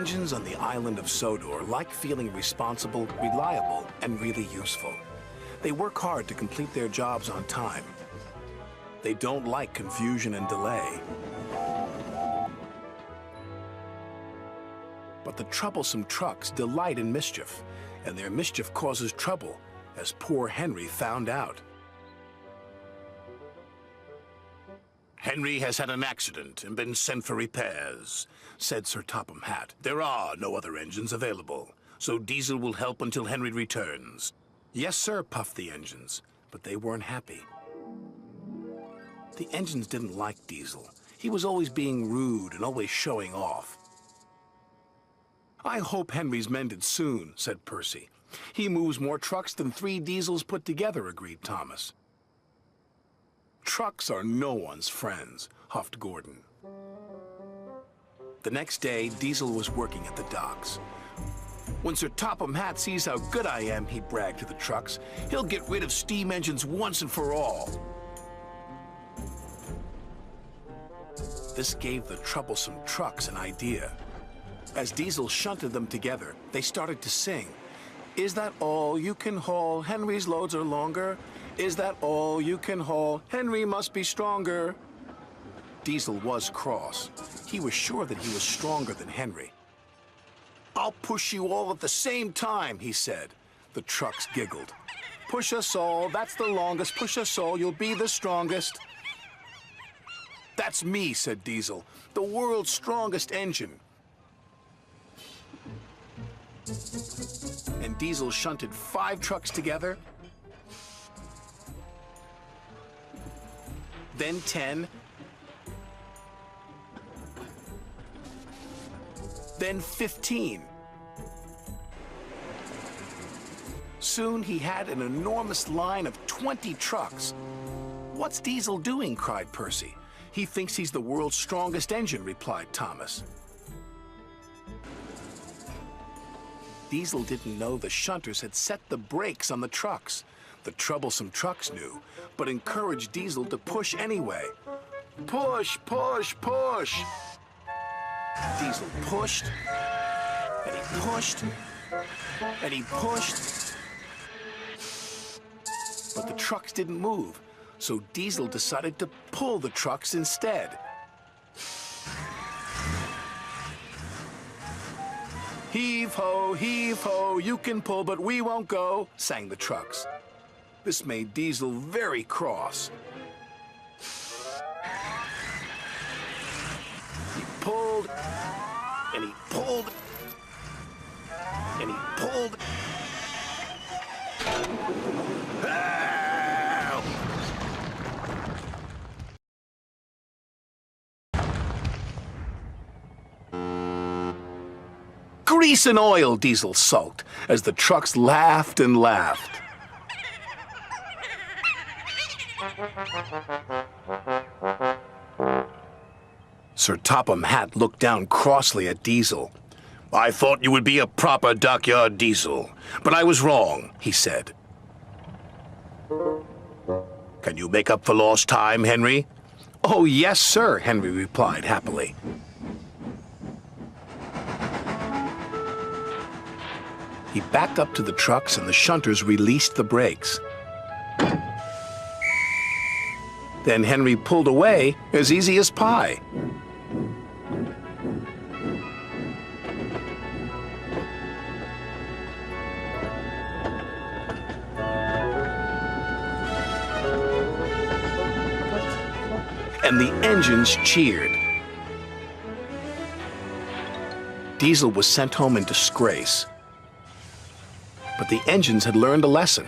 engines on the island of Sodor like feeling responsible, reliable, and really useful. They work hard to complete their jobs on time. They don't like confusion and delay. But the troublesome trucks delight in mischief, and their mischief causes trouble, as poor Henry found out. "Henry has had an accident and been sent for repairs," said Sir Topham Hatt. "There are no other engines available, so Diesel will help until Henry returns." "Yes, sir," puffed the engines, but they weren't happy. The engines didn't like Diesel. He was always being rude and always showing off. "I hope Henry's mended soon," said Percy. "He moves more trucks than 3 Diesels put together," agreed Thomas. "Trucks are no one's friends," huffed Gordon. The next day, Diesel was working at the docks. "When Sir Topham Hatt sees how good I am," he bragged to the trucks, "he'll get rid of steam engines once and for all." This gave the troublesome trucks an idea. As Diesel shunted them together, they started to sing. "Is that all you can haul? Henry's loads are longer. Is that all you can haul? Henry must be stronger." Diesel was cross. He was sure that he was stronger than Henry. "I'll push you all at the same time," he said. The trucks giggled. "Push us all, that's the longest. Push us all, you'll be the strongest." "That's me," said Diesel, "the world's strongest engine." And Diesel shunted 5 trucks together, then 10, then 15. Soon he had an enormous line of 20 trucks. "What's Diesel doing?" cried Percy. "He thinks he's the world's strongest engine," replied Thomas. Diesel didn't know the shunters had set the brakes on the trucks. The troublesome trucks knew, but encouraged Diesel to push anyway. "Push, push, push!" Diesel pushed, and he pushed, and he pushed. But the trucks didn't move, so Diesel decided to pull the trucks instead. Heave ho, you can pull, but we won't go," sang the trucks. This made Diesel very cross. He pulled, and he pulled, and he pulled. Help! "Grease and oil," Diesel sulked, as the trucks laughed and laughed. Sir Topham Hatt looked down crossly at Diesel. "I thought you would be a proper dockyard Diesel, but I was wrong," he said. "Can you make up for lost time, Henry?" "Oh, yes, sir," Henry replied happily. He backed up to the trucks and the shunters released the brakes. Then Henry pulled away as easy as pie. And the engines cheered. Diesel was sent home in disgrace. But the engines had learned a lesson.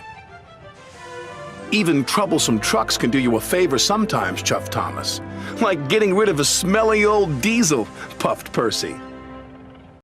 "Even troublesome trucks can do you a favor sometimes," chuffed Thomas. "Like getting rid of a smelly old Diesel," puffed Percy.